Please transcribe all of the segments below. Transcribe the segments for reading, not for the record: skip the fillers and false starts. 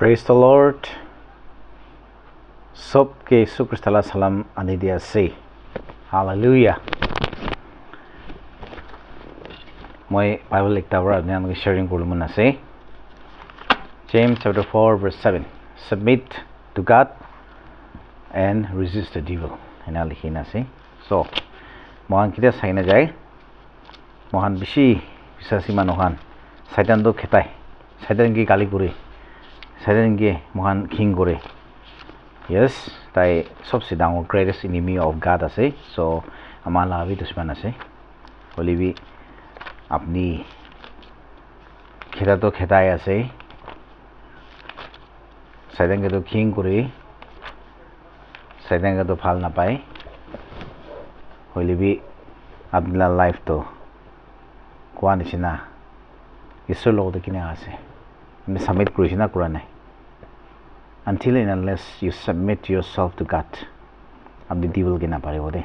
Praise the Lord. Sobke Sukristala Salam Anidia say. Hallelujah. My Bible lecture I'm sharing Gulumuna say. James chapter 4 verse 7. Submit to God and resist the devil. Hinalihina say. So Mohan kita saina jai. Mohan bishi bisasi manohan. Satan do khetai. Satan ki kali puri. Satan ki mohan king gore. Yes, tai sobse dangor greatest enemy of God ase. So amala bhi dushman ase. Holi bhi apni kheta to khetai ase. Satan ke to king gore. Satan ke to phal na pai. Holi bhi apna life to kwa nisina iso log de kine ase. Me submit krishna kurane. Until and unless you submit yourself to God, the devil can appear.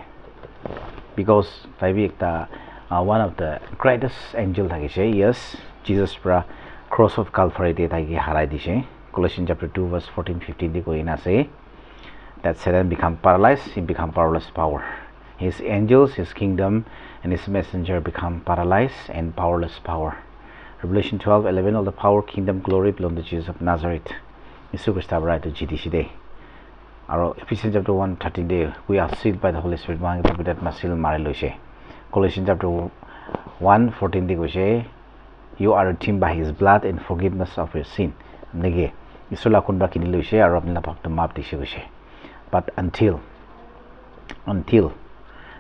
Because one of the greatest angels, yes, Jesus pra cross of Calvary Colossians chapter 2 verse 14-15 say that Satan become paralyzed, he become powerless power. His angels, his kingdom, and his messenger become paralyzed and powerless power. Revelation 12:11, all the power, kingdom, glory belong to Jesus of Nazareth. Superstar right to GDC day. Our Ephesians chapter 1:13 day, we are sealed by the Holy Spirit. That masil marilushe. Colossians chapter 1:14 day, you are redeemed by His blood and forgiveness of your sin. Nege, isula kunba kinilushe, arabna pakta map dishe. But until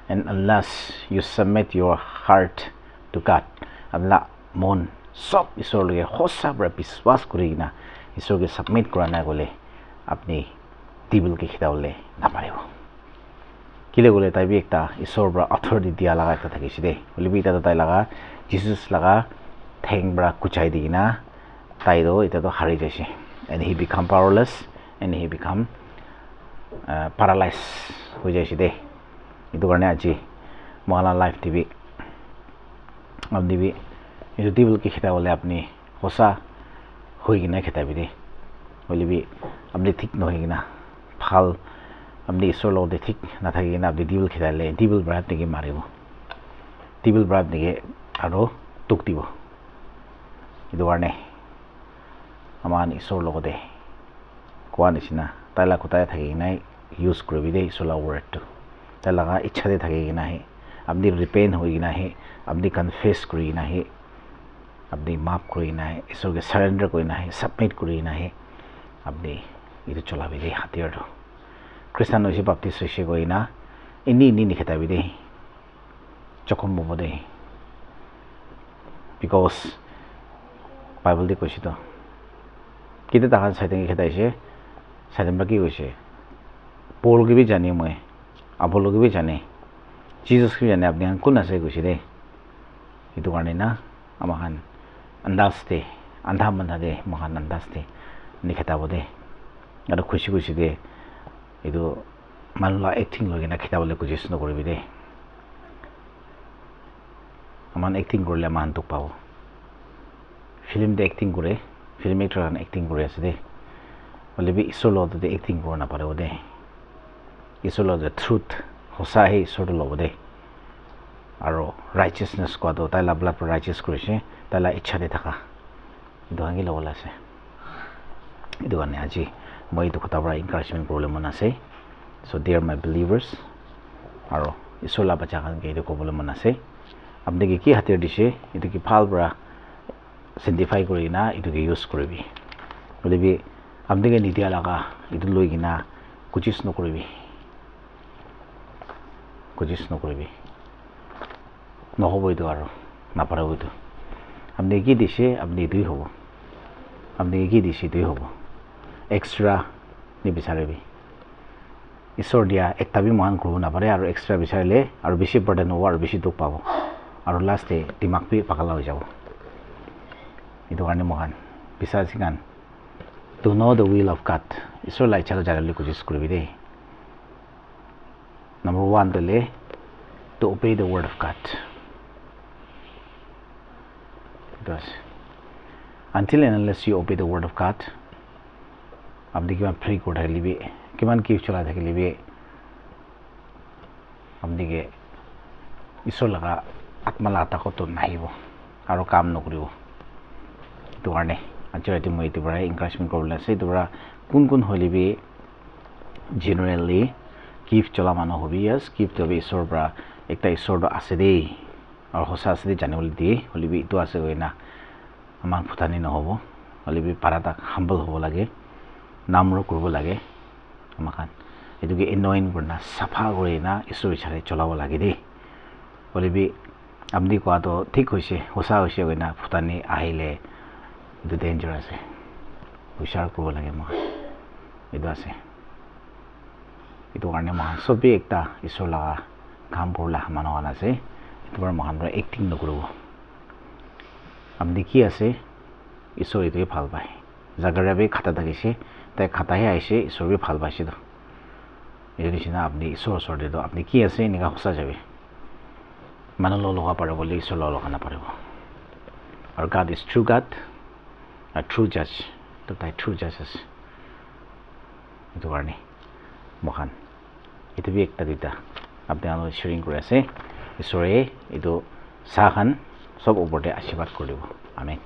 and unless you submit your heart to God, amla mon sob isolge hosa bra biswas kurina. Ishwar K submit कराना गोले अपनी टीबल के खिदावले ना पारे वो किले गोले ताई भी एक ता ईश्वर बरा अथॉरिटी दिया लगा एक था किसी दे बोले भी इतना तो ताई लगा जीसस लगा थैंक बरा कुछ आई दी ना ताई दो इतना तो हारी जैसे and he become powerless and he become paralyzed हो जैसे दे इतो करने आजी माला लाइफ टीवी अब टीवी इतो टीबल के खिदावले अपनी होसा होगी ना कहता भी दे बोले भी अपने ठीक न होगी ना फाल अपने ईश्वर लोग दे ठीक ना था कि ना अपने डीबल खिला ले डीबल ब्राइब ने के मारे वो डीबल ब्राइब ने के आरो टुकती वो इधर ने हमारे ईश्वर लोग दे कौन इसी ना ताला कुताया था कि ना यूज़ कर भी दे ईश्वर लोग वर्ड तो ताला का इच्छा दे था कि ना है अपनी रिपेंट होगी ना है अपनी कन्फेस करी ना है अपनी माफ कोई ना है ईश्वर के सरेंडर कोई ना है सबमिट कोई ना है अपनी इधर चला भी दे हाथियार तो क्रिश्चियन उसे बाप्टिस्ट उसे कोई ना इन्हीं निकलता भी दे चौकम बोल दे because बाइबल दे कुछ तो किधर तक साइटें की कहता है साइटें बाकी कुछ है पोल की भी जानी मैं अपोलो की भी जाने जीसस की भी जाने अपने अंकुल ना से कुछ दे इधर करने ना अमाहन अंदाज़ते अंधा मंदा दे महान अंदाज़ते निकलता बोले अरे खुशी दे इधो मालूला एक्टिंग लोगे ना खिता बोले कुछ इसनो कोई भी दे अमान एक्टिंग कर ले मान तो पाओ फिल्म दे एक्टिंग करे फिल्म एक्टर का एक्टिंग करे ऐसे दे बोले भी इसो लो तो दे एक्टिंग करना पड़े वो दे इसो लो द ट्रूथ होसा है इसो लो वो दे आरो righteousness को तो ताला ब्लड पर righteous करें ताला इच्छा दे थका दोहांगी लोगों से इधर ने आज मैं तो खता बड़ा encouragement प्रॉब्लम मना से so dear my believers आरो इसोला बच्चा kan के इधर को बोले मना से अब देखिए कि हथियार दिशे इधर की फाल बड़ा सिंधिफाई करी ना इधर के यूज़ करी भी बोले भी अब देखिए नीतिया लगा इधर लोग ना कुछ इस नो करी भी नहोबो इधर आरो ना पड़ा वो तो हमने की दिशे अपनी दुई हो हमने की दिशे दुई हो एक्स्ट्रा नहीं बिचारे भी ईश्वर दिया एक तभी मान करो ना पड़े और एक्स्ट्रा बिचारे ले और बिशी बर्डन हो और बिशी दुख पाओ और लास्ट डे दिमाग भी पकड़ा हो जाओ इधर करने महान बिचार सिंगान to know the will of God Ishwar light चलो जाने ले कुछ इसको भी दे number 1 तो ले to obey the word of God until and unless you obey the word of God আপনি কিমান ফ্ৰী কৰি থাকিলে কিমান কি চলাই থাকিলে আপনিকে ঈশ্বৰ লগা আত্মা লগা তাকতো নাহিব আৰু কাম নকৰিব এইটো কাৰণে আজি ৰাতি মই এইটো পৰা এনকাৰেজমেণ্ট কৰিবলৈ আছে এইটো পৰা কোন হ'লে জেনেৰেলি গিফ্ট চলা মানুহ হবি গিফ্ট হবে ঈশ্বৰৰ পৰা একটা ঈশ্বৰটো আছে দেই আৰু সঁচা আছে দেই জানিবলৈ দিয়ে হ'লে এইটো আছে গৈ না আমাৰ ফুটানি নহ'ব হ'লে পাৰা তাক হাম্বল হ'ব লাগে নামৰো কৰিব লাগে আমাক এইটোকে এনয়ন কৰি না চাফা কৰি না ঈশ্বৰ বিচাৰে চলাব লাগে দেই হ'লে আপুনি কোৱাটো ঠিক হৈছে সঁচা হৈছে গৈ না ফুটানি আহিলে এইটো ডেঞ্জাৰ আছে বিচাৰ কৰিব লাগে মই এইটো আছে এইটো কাৰণে মই চবেই একটা ঈশ্বৰ লগা কাম কৰিলে মানুহ আছে এইটো বাৰু মহান পৰা এক্টিং নকৰিব আপনি কি আছে ঈশ্বৰ এইটোৱে ভাল পায় জাগাৰাবে খাতা থাকিছে তাই খাতাহে আহিছে ঈশ্বৰে ভাল পাইছে তো এইটো নিচিনা আপুনি ঈশ্বৰৰ ওচৰতে তো আপুনি কি আছে এনেকুৱা সঁচা যাবে মানুহ লগা পাৰিব বুলি ঈশ্বৰ লগা নাপাৰিব আৰু God is true God a true judge তো তাই true judge আছে এইটো কাৰণে মহান এইটো একটা দুটা আপনি আমাৰ শ্বেয়াৰিং কৰি আছে ঈশ্বৰে এইটো চাহখান সব ওপৰতে আশীৰ্বাদ কৰিব আমেন